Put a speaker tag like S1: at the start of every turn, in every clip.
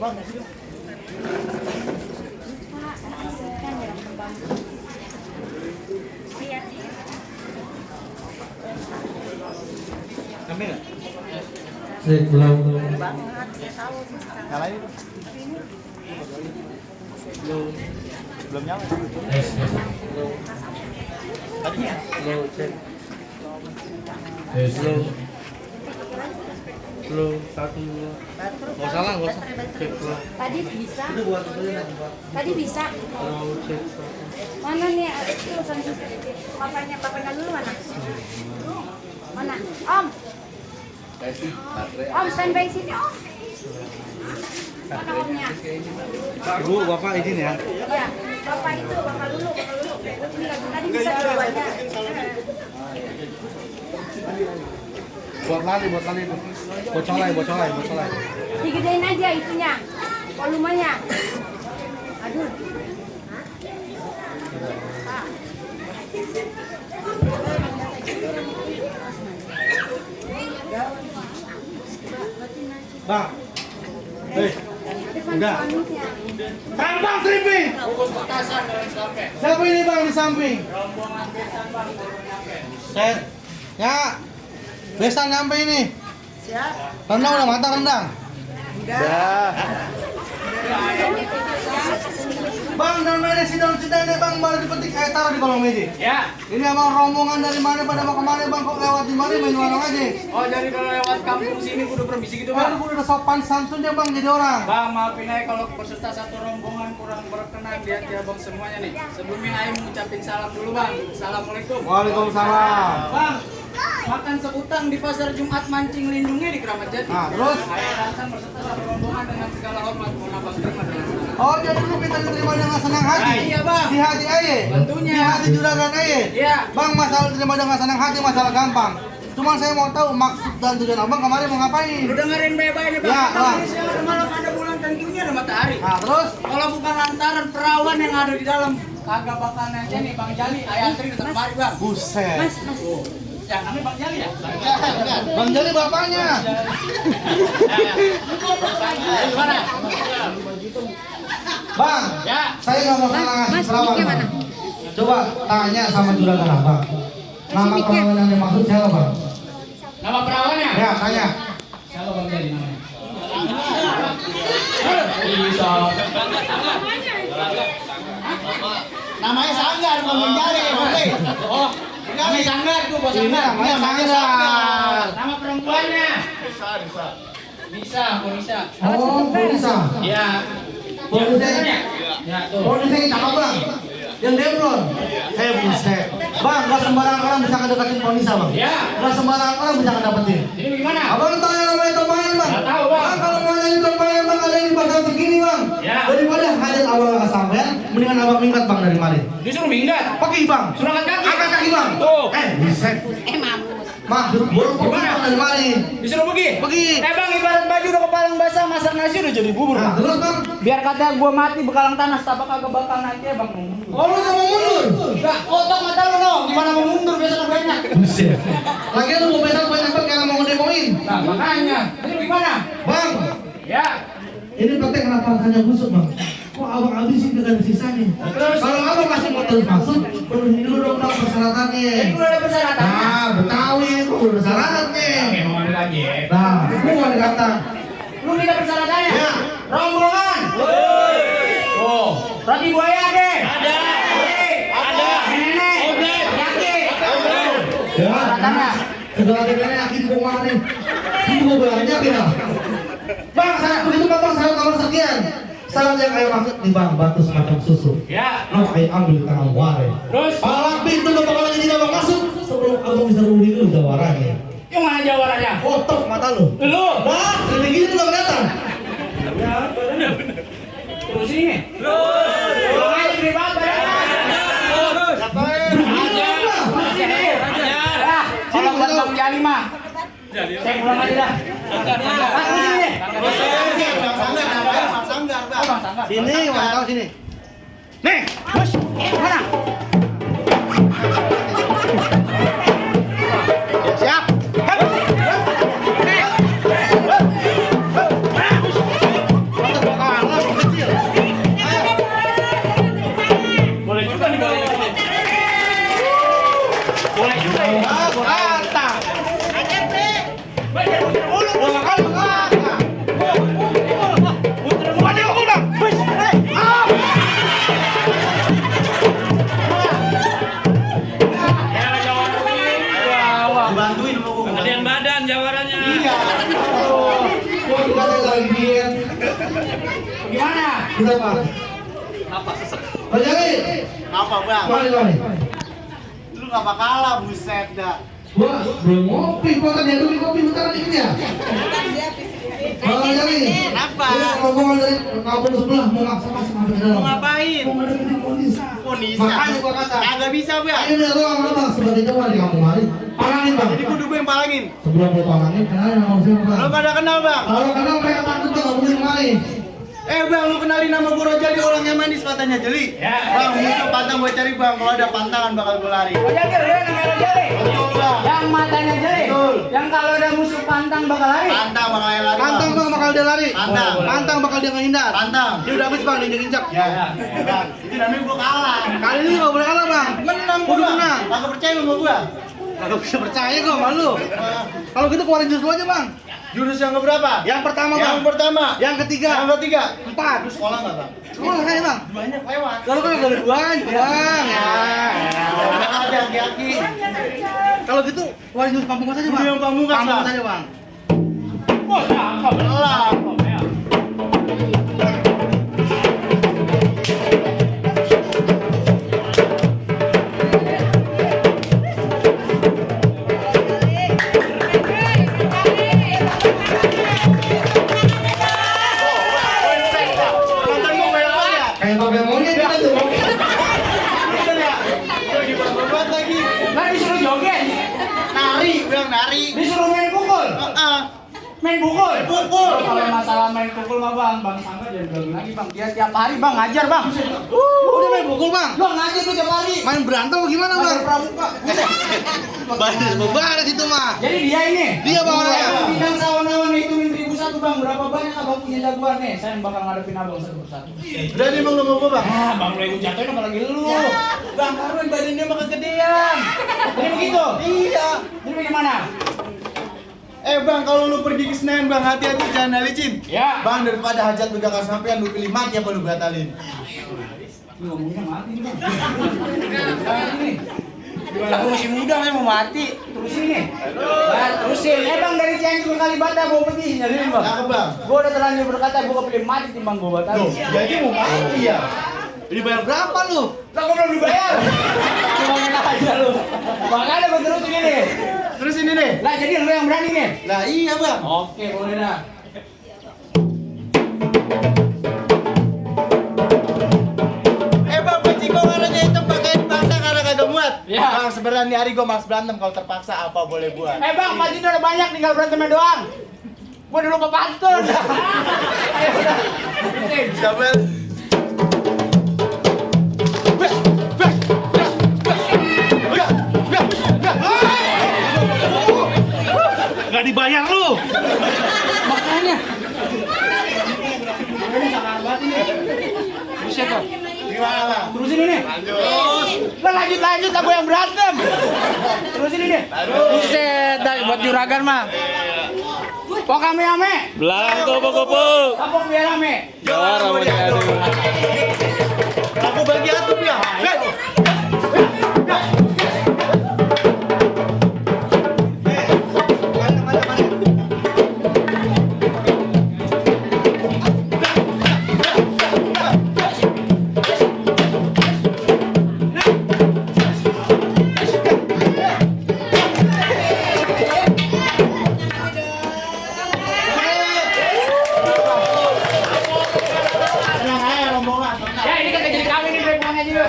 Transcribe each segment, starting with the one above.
S1: Bang, ambil nggak?
S2: Belum.
S1: Nyalain itu. Belum nyala. Tadi ya?
S2: Slow cek. Slow. Slow satu. Nggak salah, nggak usah. Cek slow.
S3: Tadi bisa.
S2: Itu buat dulu nanti buat.
S3: Tadi bisa.
S2: Slow cek satu.
S3: Mana nih? Itu papanya dulu mana? Mana? Om. Om standby sini Om. Mana Omnya?
S1: Ibu, bapak izin ya.
S3: Ya, bapak itu bapak dulu. Tadi bisa dua-duanya.
S1: Buat lali. Buat colai.
S3: Digedein aja itunya, volumenya. Aduh.
S1: Bang. Hei. Udah. Tampang stripping. Siapa ini bang di samping? Set. Ya. Besan nyampe ini.
S4: Siap.
S1: Rendang udah matang rendang.
S4: Udah.
S1: Bang, daun merah daun sedang bang baru dipetik taruh di kolong meja.
S5: Ya.
S1: Ini abang rombongan dari mana pada mau kemana bang kok lewat di mana main warung aja?
S5: Oh, jadi kalau lewat kampung sini kudu permisi gitu,
S1: Baru
S5: Bang.
S1: udah sopan santunnya bang jadi orang.
S5: Bang, maafin aja kalau peserta satu rombongan kurang berkenan di hati abang semuanya nih. Sebelumnya Aing mengucapin salam dulu, Bang. Assalamualaikum.
S1: Waalaikumsalam.
S5: Bang, makan sekutang di pasar Jumat mancing lindungnya di Keramat Jati.
S1: Nah, terus?
S5: Aing datang berserta satu rombongan dengan segala hormat. Mohon abang terima dengan senang hati.
S1: Oh jadi lu minta diterima dengan senang hati?
S5: Nah, iya, Bang.
S1: Di hati aja?
S5: Tentunya.
S1: Di hati juragan aja?
S5: Iya.
S1: Bang masalah diterima dengan senang hati masalah gampang. Cuma saya mau tahu maksud dan tujuan abang kemarin mau ngapain?
S5: Lu dengerin baik-baik nih, Bang.
S1: Ya,
S5: Kita
S1: Bang.
S5: manusia ada malam, ada bulan, tentunya ada matahari.
S1: Nah terus?
S5: Kalau bukan lantaran perawan yang ada di dalam, kagak bakal nanya nih Bang Jali, ayah antri datang kemari, Bang.
S1: Buset.
S5: Yang namanya Bang Jali ya?
S1: Bang Jali bapaknya.
S5: Gimana?
S1: Bang,
S5: Ya.
S1: saya nggak mau salah ngasih perawan. Bang. Coba tanya sama juragan abang. Nama perawan yang dimaksud siapa bang?
S5: Nama perawannya?
S1: Ya tanya.
S5: Siapa Bang Jali namanya? Bisa.
S4: Namanya Sanggar, bukan Menjari.
S5: Oh, ini Sanggar tuh, Bos
S1: Ini
S5: Sanggar.
S1: namanya Sanggar.
S5: Nama perempuannya? Bisa, kok bisa.
S1: Oh, Polisa.
S5: Iya.
S1: Polisa.
S5: Ya, tuh.
S1: Polisa yang cakep bang. Yang demplon. Buset. Bang, nggak sembarang orang bisa ngedeketin Polisa bang.
S5: Ya.
S1: Nggak sembarang orang bisa ngedapetin.
S5: Ini bagaimana?
S1: Abang tahu yang namanya tompayan bang?
S5: Nggak tahu, Bang.
S1: Kalau mau nyanyi tompayan bang ada di pasar segini bang.
S5: Ya.
S1: Daripada hadir awal kesampaian, mendingan abang minggat bang dari kemarin.
S5: Disuruh minggat.
S1: Pergi bang.
S5: Suruh angkat kaki.
S1: Angkat kaki bang.
S5: Tuh.
S1: Buset. Maksud bolu
S5: Gimana?
S1: dari kemarin.
S5: Disuruh pergi?
S1: Pergi.
S5: Bang, ibarat baju udah kepalang basah, masak nasi udah jadi bubur,
S1: Nah,
S5: Bang.
S1: terus bang.
S5: Biar kata gua mati bekalang tanah, tapak kagak bakal naik ya, Bang.
S1: Oh lu nggak mau mundur?
S5: Enggak, otak mata lu no. Gimana mau mundur biasa banyak.
S1: Buset. Lagian lu mau besok banyak banget karena mau ngedemoin.
S5: Nah, makanya. Ini gimana?
S1: Bang,
S5: Ya.
S1: ini petek kenapa rasanya busuk bang? Kok abang habisin kagak ada sisanya?
S5: Terus?
S1: Kalau abang masih mau terus masuk, penuhi dulu dong bang persyaratannya.
S5: Ini udah ada persyaratannya.
S1: Nah, Betawi itu udah persyaratannya.
S5: Memang ada lagi ya.
S1: Nah, gua dikata.
S5: Lu minta persyaratannya?
S1: Ya.
S5: Rombongan. Oh, roti buaya deh. Ada. Nenek. Penyakit.
S1: Ya,
S5: Persyaratannya.
S1: segala-galanya yakin gua mana nih? Gua banyak ya. Bang, saya begitu bang, saya kamar sekian. Salam yang kayak maksud nih bang, batu semacam susu.
S5: Ya.
S1: Nah, kayak ambil di tengah ware.
S5: Terus?
S1: Palang pintu gak bakalan jadi abang masuk sebelum abang bisa rugi dulu jawarannya.
S5: Yang mana jawarannya?
S1: Kotok mata lu.
S5: Lu.
S1: Nah, segini gini tuh gak kelihatan.
S5: Ya, benar. Terus ini. Pulang aja gede banget badannya. Ah, kalau buat Bang Jali mah. Saya pulang aja dah. Ah, terus ini. Oh, Bang Sanggar.
S1: Sini, mana tahu sini.
S5: Nih, bos. Mana?
S1: Siap.
S2: Bukan jawarannya.
S4: Iya.
S1: Kok kita lagi diet?
S5: Gimana?
S1: Kita Pak.
S2: Apa sesek?
S1: Bang Jali.
S4: Apa bang?
S1: Mari.
S4: Lu nggak bakalan buset dah.
S1: Wah, belum ngopi. Kok tadi dulu kopi bentar dikit ya? Bang Jali.
S4: Kenapa?
S1: Ini rombongan dari kampung sebelah mau maksa-maksa sampai ke dalam.
S4: Mau ngapain?
S1: Mau ngadepin polis.
S4: Ponisa.
S1: Makanya gua kata.
S4: Kagak bisa bang.
S1: Ayo nih doang abang sebagai teman di kampung hari. Palangin bang.
S4: Jadi kudu gue yang palangin.
S1: Sebelum lu palangin, kenalin nama siapa bang?
S4: Lu pada kenal bang?
S1: Kalau kenal mereka takut tuh nggak mungkin main.
S4: Bang, lu kenalin nama gue Rojali, orang yang manis katanya Jeli. Bang, musuh pantang gue cari bang. Kalau ada pantangan bakal gue lari.
S5: Rojali, dia namanya Rojali.
S4: Betul bang.
S5: Yang matanya jeli.
S4: Betul.
S5: Yang kalau ada musuh pantang bakal lari.
S4: Pantang bakal lari.
S1: Pantang bang bakal dia lari.
S4: Pantang.
S1: Pantang bakal dia ngehindar.
S4: Pantang.
S1: Dia udah habis bang, dia injak.
S4: Ya, bang. Itu namanya gue kalah.
S1: Kali ini nggak boleh kalah bang.
S4: Menang
S1: Kudu
S4: gue.
S1: menang.
S4: Kagak percaya lu sama gue.
S1: Kagak bisa percaya kok malu. Kalau gitu keluarin jurus lu aja bang.
S4: Jurus yang keberapa?
S1: Yang pertama bang.
S4: Yang pertama.
S1: Yang ketiga.
S4: Yang ketiga.
S1: 4.
S4: Lu sekolah nggak bang?
S1: Sekolah kayak bang.
S4: Banyak lewat.
S1: Lalu kan ada duaan bang.
S4: Nggak ada aki-aki.
S1: Kalau gitu keluarin jurus pamungkas aja bang.
S4: Yang pamungkas, Bang.
S1: Pamungkas aja bang.
S5: Wah, cakep.
S4: Elah. Nonton gue banyak banget.
S1: Kayak babe monyet kita tuh.
S4: Bener ya? Lu dibuat lagi.
S5: Nah, disuruh joget.
S4: Nari, bilang nari.
S5: Disuruh main pukul. Main pukul.
S4: Pukul.
S5: Kalau masalah main pukul mah bang Sangka jangan bilang lagi bang. Dia tiap hari bang ngajar bang.
S1: Udah main pukul bang.
S5: Lo ngajar tuh tiap hari.
S1: Main berantem apa gimana bang?
S5: Ngajar pramuka.
S1: Baris itu mah.
S5: Jadi dia ini.
S1: Dia bang orangnya.
S5: Bidang sawan-sawan itu 1001 bang. Berapa banyak abang punya jagoan nih? Saya yang bakal ngadepin abang satu persatu.
S4: Berani bang lu mau gue bang?
S5: Ah, bang Lego jatuhin apalagi lu. Bang Karun badannya mah kegedean. Jadi begitu.
S4: Iya.
S5: Jadi bagaimana?
S4: Bang, kalau lu pergi ke Senayan bang, hati-hati jangan licin.
S5: Ya.
S4: Bang, daripada hajat lu gak sampean, lu pilih mati apa lu batalin?
S5: Lu ngomongnya mati nih bang. Ini. Aku masih muda, saya mau mati. Terusin nih. Terusin. Bang dari Cianjur ke Kalibata bawa pergi nyariin bang.
S4: Cakep bang.
S5: Gua udah terlanjur berkata gua kepilih mati timbang gua batalin.
S4: Tuh, jadi mau mati ya?
S1: Dibayar berapa lu?
S5: Lah gua belum dibayar. Cuma enak aja lu. Makanya gua terusin ini.
S4: Terus ini nih.
S5: Lah jadi lu yang berani nih.
S4: Lah iya bang.
S5: Oke, boleh dah.
S4: Bang, peci gua warnanya hitam pakai dipaksa karena kagak muat.
S5: Ya.
S4: Bang, sebenarnya nih hari gua mas berantem kalau terpaksa apa boleh buat.
S5: Bang, pasti udah banyak tinggal berantemnya doang. Gua dulu pantun. Ayo udah.
S4: Double.
S1: Gak dibayar lu.
S5: Makanya. Ini sangat banget ini. Buset kok.
S4: Gimana bang?
S5: Terusin ini.
S4: Lanjut.
S5: Lah lanjut aku yang berantem. Terusin ini. Buset, buat juragan mah. Pok kami ame.
S2: Belakang kupu-kupu.
S5: Kapok biar ame.
S2: Juara mau diadu.
S4: Aku bagi atuh ya.
S5: Ya ini kan jadi kami nih pulang aja yuk.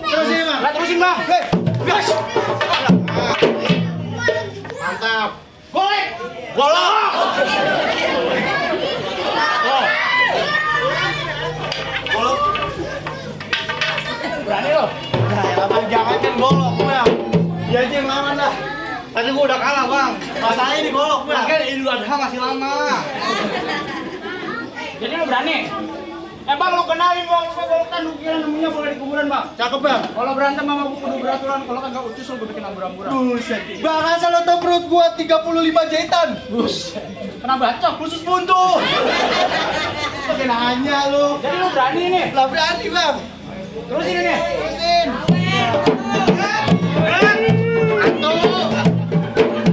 S4: Terus ini bang.
S5: Lah terusin bang.
S4: Mantap.
S5: Golek.
S4: Golok. Golok.
S5: Berani lo.
S4: Nah, ya abang jangan kan golok bang. Dia aja yang lawan dah.
S1: Tadi gua udah kalah bang.
S4: Masalahnya ini golok bang.
S1: Makanya Idul Adha masih lama.
S5: Jadi lo berani? Bang lo kenalin bang, lo kalau kan ukiran nemunya boleh di kuburan bang.
S4: Cakep bang.
S5: Kalau berantem sama gua kudu beraturan, kalau kagak ucus lo bikin amburan-amburan.
S4: Buset. Bang, asal lo tau perut gua 35 jahitan.
S5: Buset. Pernah bacok?
S4: Khusus buntu. Pakai nanya lu.
S5: Jadi lo berani nih.
S4: Lah berani bang.
S5: Terusin ini.
S4: Terusin. Satu.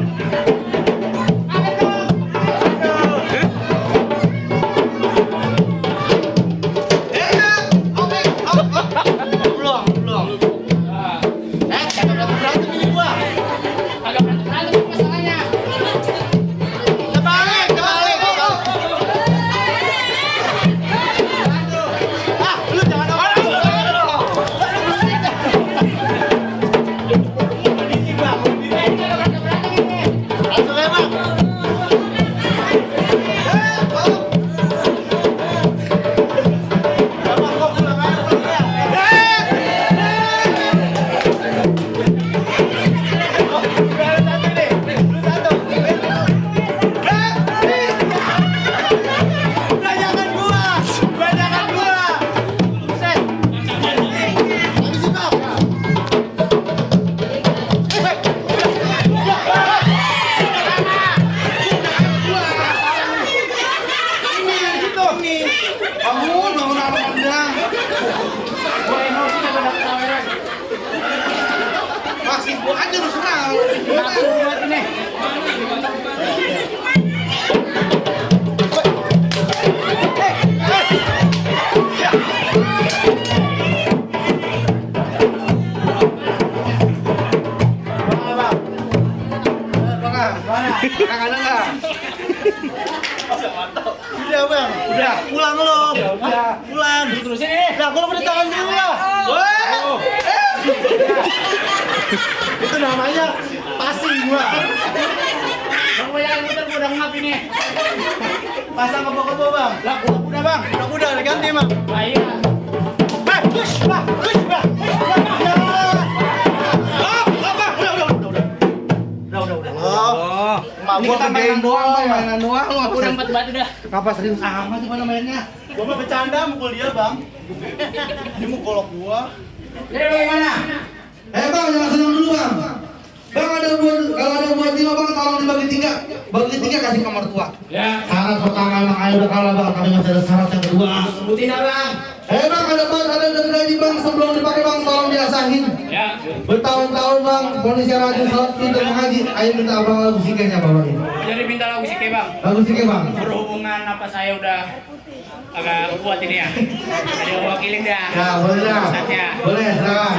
S5: Nafsu banget ini.
S2: Kakak ada nggak?
S4: Udah bang, udah pulang lo.
S5: Udah.
S4: Pulang.
S5: Terusin ini.
S4: Nah, kalau udah tangan dulu lah. Itu namanya passing gua.
S5: Bang bayar muter udah ngap ini.
S4: Pasang kebo-kebo bang.
S5: Lah udah bang.
S4: Udah ganti bang.
S5: Bayar.
S4: Push lah.
S2: Oh,
S4: Mak
S2: ini
S4: gua
S2: kita
S4: gedein
S2: mainan doang,
S4: doang,
S2: mainan doang.
S5: Aku udah 4 batu dah.
S2: Kenapa serius amat gimana mainnya?
S4: Gua mah bercanda mukul dia bang. Dia mau golok gua.
S5: Jadi bagaimana?
S1: Bang, jangan senang dulu bang. Bang ada buat, kalau ada buat 5 bang, tolong dibagi 3. Bagi 3 kasih kamar tua.
S5: Ya.
S1: Syarat pertama emang ayo udah kalah bang, tapi masih ada syarat yang kedua.
S5: Sebutin dah bang.
S1: Bang ada gaji bang, sebelum dipakai bang, tolong diasahin.
S5: Ya.
S1: Bertahun-tahun bang, polisi rajin sholat pintar mengaji. Ayo minta abang lagu sikenya bang.
S5: Jadi minta lagu si bang.
S1: Lagu sikenya bang.
S5: Berhubungan apa saya udah agak kuat ini ya. Ada yang wakilin dah.
S1: Ya boleh dah.
S5: Ustadznya.
S1: Boleh silakan.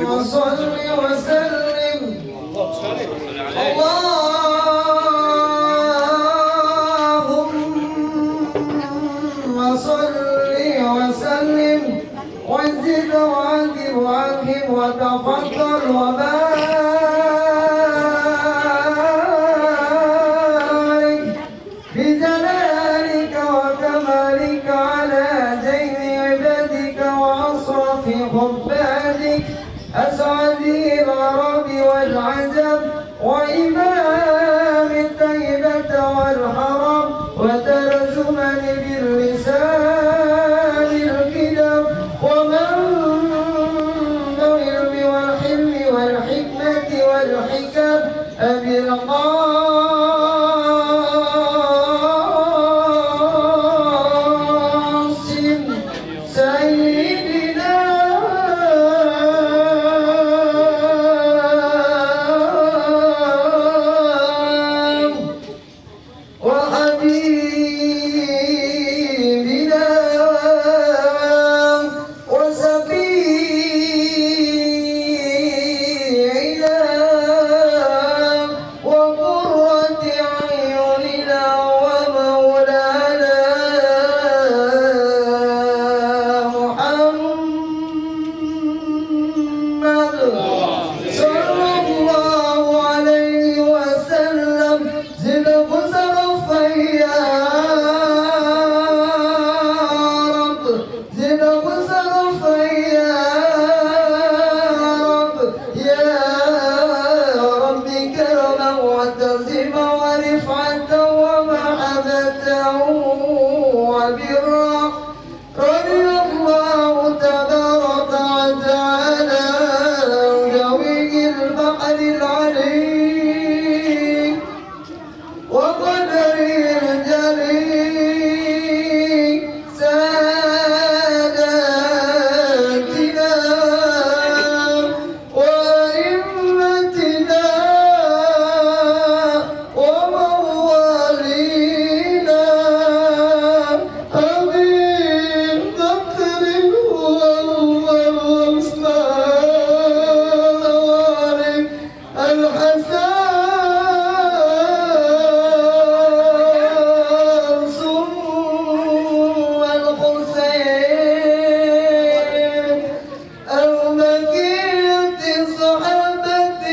S6: Allahumma salli wa sallim. Allahumma salli wa sallim wa zid wa adib wa akhim wa tafaddal wa barik bi jalalika wa kamalika ala jayni ibadika wa asrafi hubbadik أسعدي العرب والعجم وإمام الطيبة والحرم وترجمن باللسان الكدم ومنبع العلم والحلم والحكمة والحكم أبي القاسم سيدنا وحبيبنا وسفيعنا وقرة أعيننا ومولانا محمد صلى الله عليه وسلم زد بصرفا يا رب زد بصرفا يا رب يا رب كرما وتزما ورفعة ومحبة وبرا رضي الله تبارك وتعالى جوي البحر العليم وقدر الجليل ساداتنا وأئمتنا وموالينا أبي بكر والأنصار الحسن ثم الحسين البقية صحابة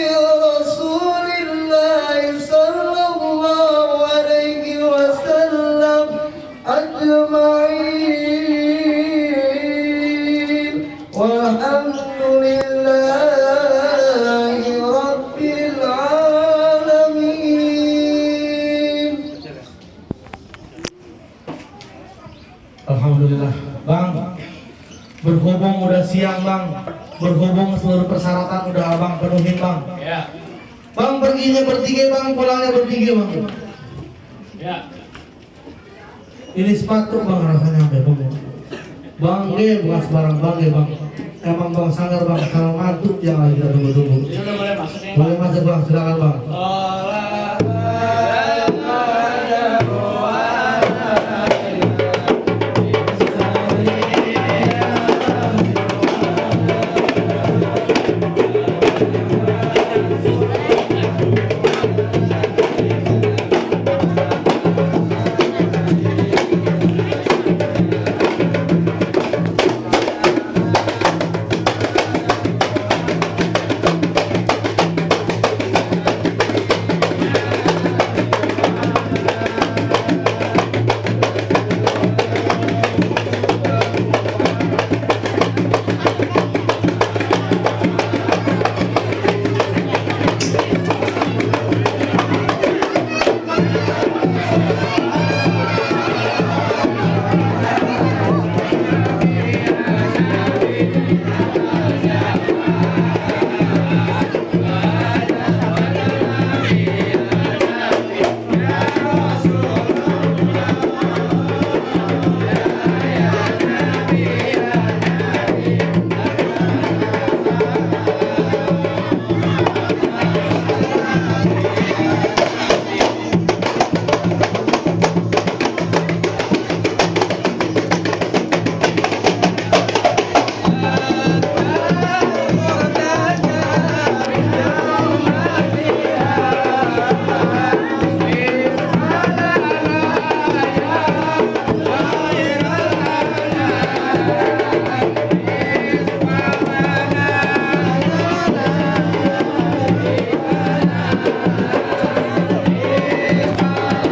S6: رسول الله صلى الله عليه وسلم أجمعين والحمد لله رب العالمين.
S1: Alhamdulillah bang. Berhubung udah siang bang, berhubung seluruh persyaratan udah abang penuhin bang.
S5: Ya.
S1: Bang perginya bertiga bang, pulangnya bertiga bang.
S5: Ya.
S1: Ini sepatu bang rasanya sampai bang. Bang bukan sembarang bang bang. Emang bang sangar bang, kalau ngantuk yang lagi kita tunggu-tunggu.
S5: Sudah boleh masuk ya.
S1: Boleh masuk bang, silakan bang.
S5: Sholat